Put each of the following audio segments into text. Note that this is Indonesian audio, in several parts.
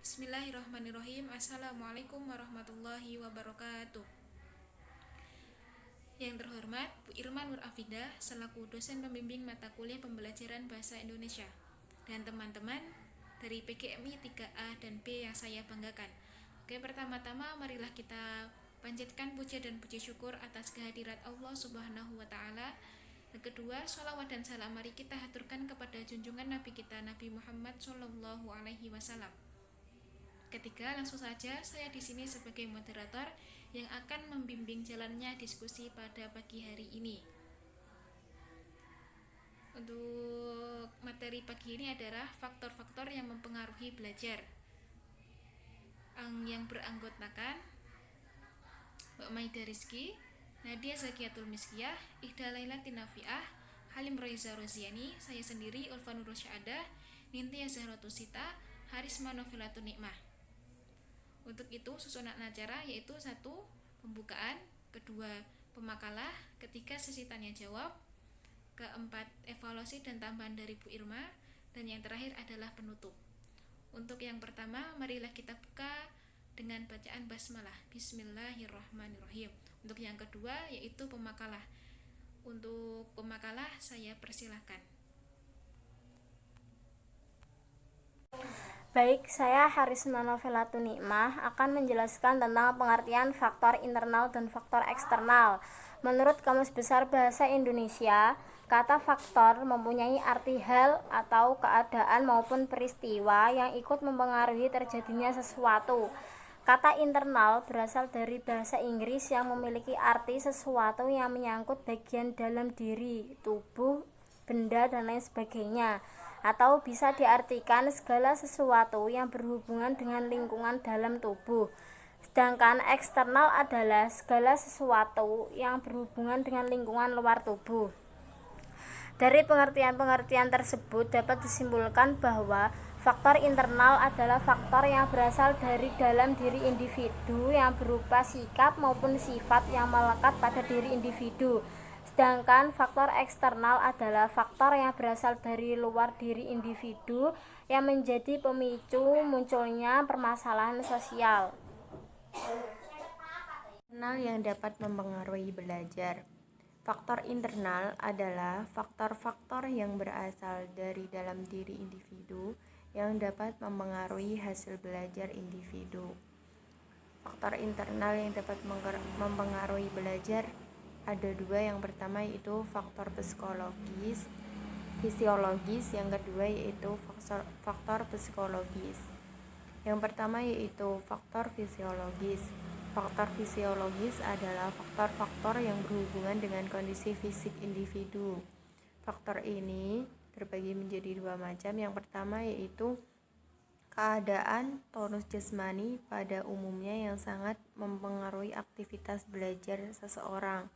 Bismillahirrahmanirrahim. Assalamualaikum warahmatullahi wabarakatuh. Yang terhormat Bu Irma Nur Afidah selaku dosen pembimbing mata kuliah pembelajaran bahasa Indonesia dan teman-teman dari PGMI 3A dan B yang saya banggakan. Oke, pertama-tama marilah kita panjatkan puja dan puji syukur atas kehadirat Allah Subhanahu wa taala. Yang kedua, sholawat dan salam mari kita haturkan kepada junjungan Nabi kita Nabi Muhammad Shallallahu alaihi wasallam. Ketiga, langsung saja saya di sini sebagai moderator yang akan membimbing jalannya diskusi pada pagi hari ini. Untuk materi pagi ini adalah faktor-faktor yang mempengaruhi belajar. Yang beranggotakan Mbak Maida Rizky, Nadia Zakiatul Miskiyah, Ihda Laila Tinafiah, Halim Reza Roziani, saya sendiri Ulfa Nurul Syahadah, Nintia Zahrotusita, Harisma Novelatun Nikmah. Untuk itu susunan acara yaitu 1. Pembukaan, 2. Pemakalah, 3. Sesi tanya jawab, 4. Evaluasi dan tambahan dari Bu Irma, dan yang terakhir adalah penutup. Untuk yang pertama, marilah kita buka dengan bacaan basmalah. Bismillahirrahmanirrahim. Untuk yang kedua yaitu pemakalah. Untuk pemakalah saya persilahkan. Baik, saya Harisma Novelatun Nikmah akan menjelaskan tentang pengertian faktor internal dan faktor eksternal. Menurut Kamus Besar Bahasa Indonesia, kata faktor mempunyai arti hal atau keadaan maupun peristiwa yang ikut mempengaruhi terjadinya sesuatu. Kata internal berasal dari bahasa Inggris yang memiliki arti sesuatu yang menyangkut bagian dalam diri, tubuh, benda, dan lain sebagainya, atau bisa diartikan segala sesuatu yang berhubungan dengan lingkungan dalam tubuh. Sedangkan eksternal adalah segala sesuatu yang berhubungan dengan lingkungan luar tubuh. Dari pengertian-pengertian tersebut dapat disimpulkan bahwa faktor internal adalah faktor yang berasal dari dalam diri individu yang berupa sikap maupun sifat yang melekat pada diri individu. Sedangkan faktor eksternal adalah faktor yang berasal dari luar diri individu yang menjadi pemicu munculnya permasalahan sosial. Internal yang dapat mempengaruhi belajar. Faktor internal adalah faktor-faktor yang berasal dari dalam diri individu yang dapat mempengaruhi hasil belajar individu. Faktor internal yang dapat mempengaruhi belajar ada 2. Yang pertama yaitu faktor fisiologis, yang kedua yaitu faktor psikologis. Yang pertama yaitu faktor fisiologis. Faktor fisiologis adalah faktor-faktor yang berhubungan dengan kondisi fisik individu. Faktor ini terbagi menjadi 2 macam. Yang pertama yaitu keadaan tonus jasmani pada umumnya yang sangat mempengaruhi aktivitas belajar seseorang.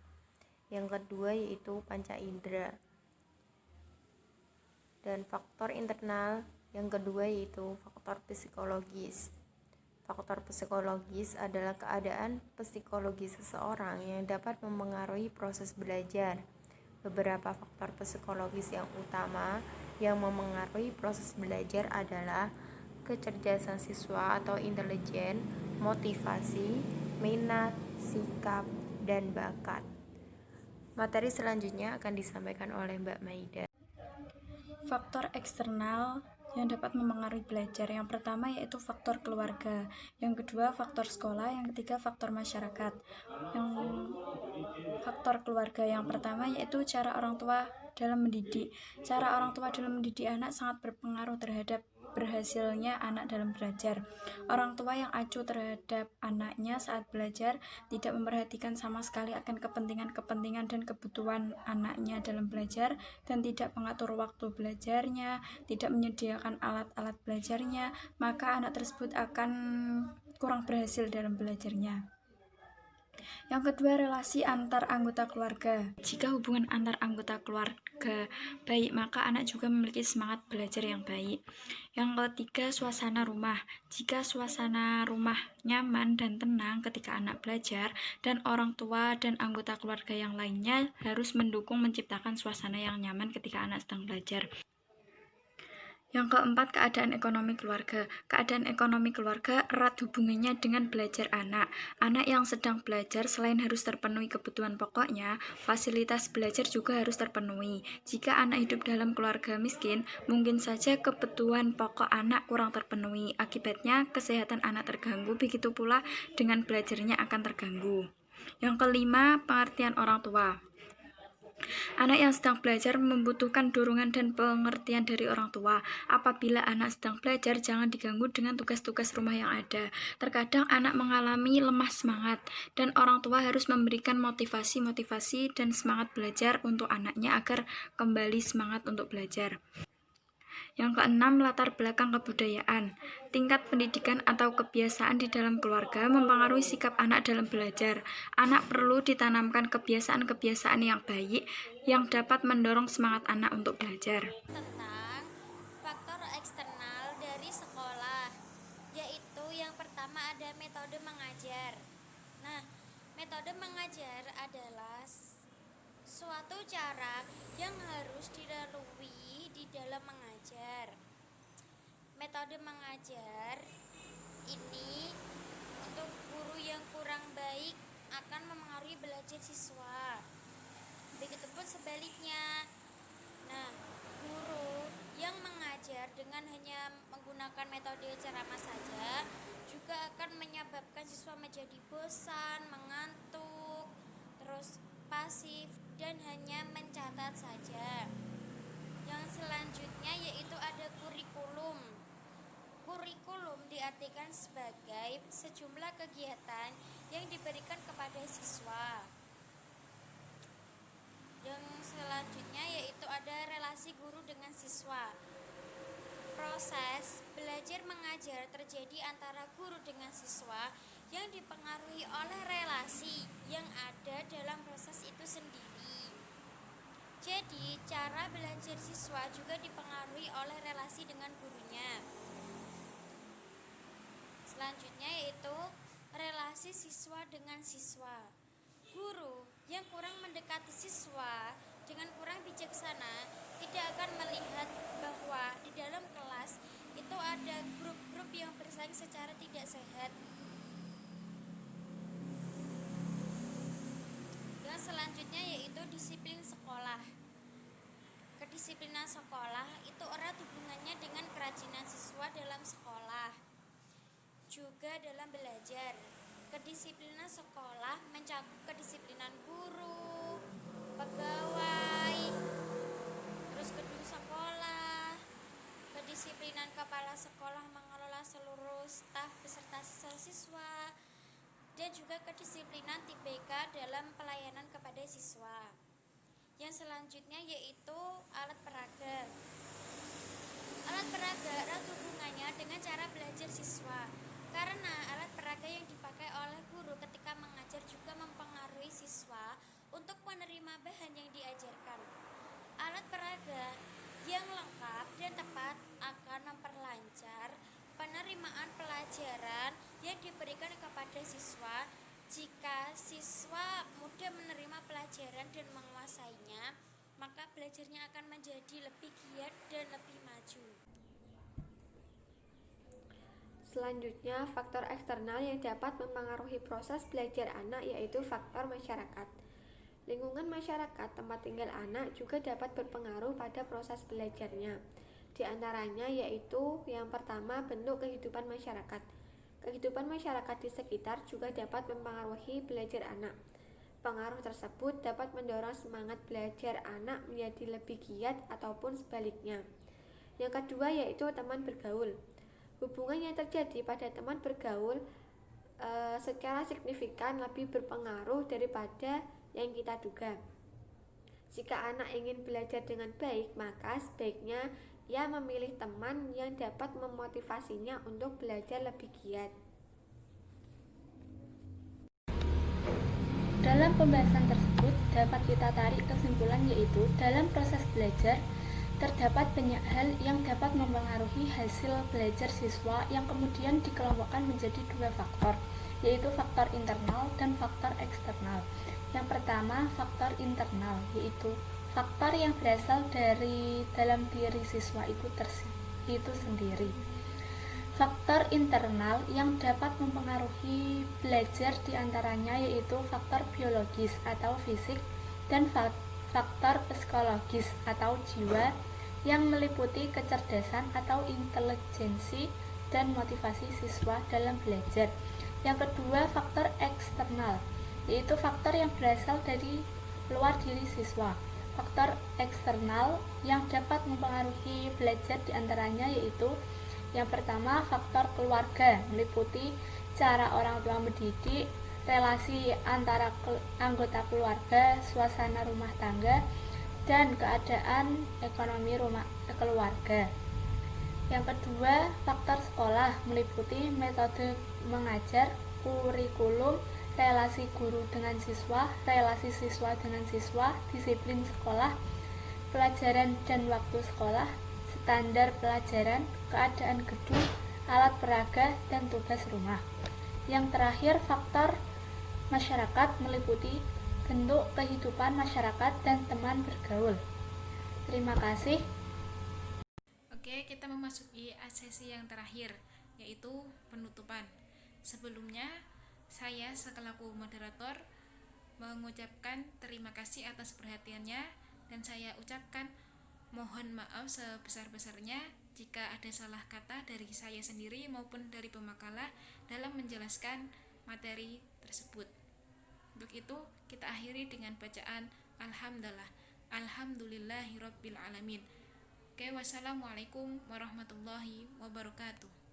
Yang kedua yaitu panca indera. Dan faktor internal yang kedua yaitu faktor psikologis. Faktor psikologis adalah keadaan psikologis seseorang yang dapat mempengaruhi proses belajar. Beberapa faktor psikologis yang utama yang mempengaruhi proses belajar adalah kecerdasan siswa atau intelijen, motivasi, minat, sikap, dan bakat. Materi selanjutnya akan disampaikan oleh Mbak Maida. Faktor eksternal yang dapat mempengaruhi belajar. Yang pertama yaitu faktor keluarga, yang kedua faktor sekolah, yang ketiga faktor masyarakat. Yang faktor keluarga yang pertama yaitu cara orang tua dalam mendidik. Cara orang tua dalam mendidik anak sangat berpengaruh terhadap berhasilnya anak dalam belajar. Orang tua yang acuh terhadap anaknya saat belajar, tidak memperhatikan sama sekali akan kepentingan dan kebutuhan anaknya dalam belajar, dan tidak mengatur waktu belajarnya, tidak menyediakan alat-alat belajarnya, maka anak tersebut akan kurang berhasil dalam belajarnya. Yang kedua, relasi antar anggota keluarga. Jika hubungan antar anggota keluarga baik, maka anak juga memiliki semangat belajar yang baik. Yang ketiga, suasana rumah. Jika suasana rumah nyaman dan tenang ketika anak belajar, dan orang tua dan anggota keluarga yang lainnya harus mendukung menciptakan suasana yang nyaman ketika anak sedang belajar. Yang keempat, keadaan ekonomi keluarga. Keadaan ekonomi keluarga erat hubungannya dengan belajar anak. Anak yang sedang belajar selain harus terpenuhi kebutuhan pokoknya, fasilitas belajar juga harus terpenuhi. Jika anak hidup dalam keluarga miskin, mungkin saja kebutuhan pokok anak kurang terpenuhi. Akibatnya, kesehatan anak terganggu, begitu pula dengan belajarnya akan terganggu. Yang kelima, pengertian orang tua. Anak yang sedang belajar membutuhkan dorongan dan pengertian dari orang tua. Apabila anak sedang belajar, jangan diganggu dengan tugas-tugas rumah yang ada. Terkadang anak mengalami lemah semangat, dan orang tua harus memberikan motivasi dan semangat belajar untuk anaknya agar kembali semangat untuk belajar. Yang keenam, latar belakang kebudayaan. Tingkat pendidikan atau kebiasaan di dalam keluarga mempengaruhi sikap anak dalam belajar. Anak perlu ditanamkan kebiasaan-kebiasaan yang baik yang dapat mendorong semangat anak untuk belajar. Tentang faktor eksternal dari sekolah, yaitu yang pertama ada metode mengajar. Nah, metode mengajar adalah suatu cara yang harus dilalui di dalam mengajar. Metode mengajar ini untuk guru yang kurang baik akan mempengaruhi belajar siswa. Begitupun sebaliknya. Nah, guru yang mengajar dengan hanya menggunakan metode ceramah saja juga akan menyebabkan siswa menjadi bosan, mengantuk, terus pasif dan hanya mencatat saja. Yang selanjutnya yaitu ada kurikulum. Kurikulum diartikan sebagai sejumlah kegiatan yang diberikan kepada siswa. Yang selanjutnya yaitu ada relasi guru dengan siswa. Proses belajar mengajar terjadi antara guru dengan siswa yang dipengaruhi oleh relasi yang ada dalam proses itu sendiri. Jadi, cara belajar siswa juga dipengaruhi oleh relasi dengan gurunya. Selanjutnya yaitu relasi siswa dengan siswa. Guru yang kurang mendekati siswa dengan kurang bijaksana tidak akan melihat bahwa di dalam kelas itu ada grup-grup yang bersaing secara tidak sehat. Yang selanjutnya yaitu disiplin sekolah. Kedisiplinan sekolah itu erat hubungannya dengan kerajinan siswa dalam sekolah, juga dalam belajar. Kedisiplinan sekolah mencakup kedisiplinan guru, pegawai, terus gedung sekolah, kedisiplinan kepala sekolah mengelola seluruh staf beserta siswa, dan juga kedisiplinan TPK dalam pelayanan kepada siswa. Yang selanjutnya yaitu alat peraga. Alat peraga erat hubungannya dengan cara belajar siswa, karena alat peraga yang dipakai oleh guru ketika mengajar juga mempengaruhi siswa untuk menerima bahan yang diajarkan. Alat peraga yang lengkap dan tepat akan memperlancar penerimaan pelajaran yang diberikan kepada siswa. Jika siswa mudah menerima pelajaran dan menguasainya, maka belajarnya akan menjadi lebih giat dan lebih maju. Selanjutnya, faktor eksternal yang dapat mempengaruhi proses belajar anak yaitu faktor masyarakat. Lingkungan masyarakat tempat tinggal anak juga dapat berpengaruh pada proses belajarnya. Di antaranya yaitu yang pertama, bentuk kehidupan masyarakat. Kehidupan masyarakat di sekitar juga dapat mempengaruhi belajar anak. Pengaruh tersebut dapat mendorong semangat belajar anak menjadi lebih giat ataupun sebaliknya. Yang kedua yaitu teman bergaul. Hubungan yang terjadi pada teman bergaul secara signifikan lebih berpengaruh daripada yang kita duga. Jika anak ingin belajar dengan baik, maka sebaiknya ia memilih teman yang dapat memotivasinya untuk belajar lebih giat. Dalam pembahasan tersebut dapat kita tarik kesimpulan yaitu dalam proses belajar terdapat banyak hal yang dapat mempengaruhi hasil belajar siswa yang kemudian dikelompokkan menjadi dua faktor, yaitu faktor internal dan faktor eksternal. Yang pertama, faktor internal, yaitu faktor yang berasal dari dalam diri siswa itu itu sendiri. Faktor internal yang dapat mempengaruhi belajar diantaranya yaitu faktor biologis atau fisik dan faktor psikologis atau jiwa yang meliputi kecerdasan atau intelijensi dan motivasi siswa dalam belajar. Yang kedua, faktor eksternal, yaitu faktor yang berasal dari luar diri siswa. Faktor eksternal yang dapat mempengaruhi belajar diantaranya yaitu yang pertama, faktor keluarga, meliputi cara orang tua mendidik, relasi antara anggota keluarga, suasana rumah tangga, dan keadaan ekonomi rumah keluarga. Yang kedua, faktor sekolah, meliputi metode mengajar, kurikulum, relasi guru dengan siswa, relasi siswa dengan siswa, disiplin sekolah, pelajaran dan waktu sekolah, standar pelajaran, keadaan gedung, alat peraga, dan tugas rumah. Yang terakhir, faktor masyarakat, meliputi bentuk kehidupan masyarakat dan teman bergaul. Terima kasih. Oke, kita memasuki sesi yang terakhir, yaitu penutupan. Sebelumnya, saya selaku moderator mengucapkan terima kasih atas perhatiannya, dan saya ucapkan mohon maaf sebesar-besarnya jika ada salah kata dari saya sendiri maupun dari pemakalah dalam menjelaskan materi tersebut. Untuk itu, kita akhiri dengan bacaan Alhamdulillahirabbil alamin. Oke, wassalamualaikum warahmatullahi wabarakatuh.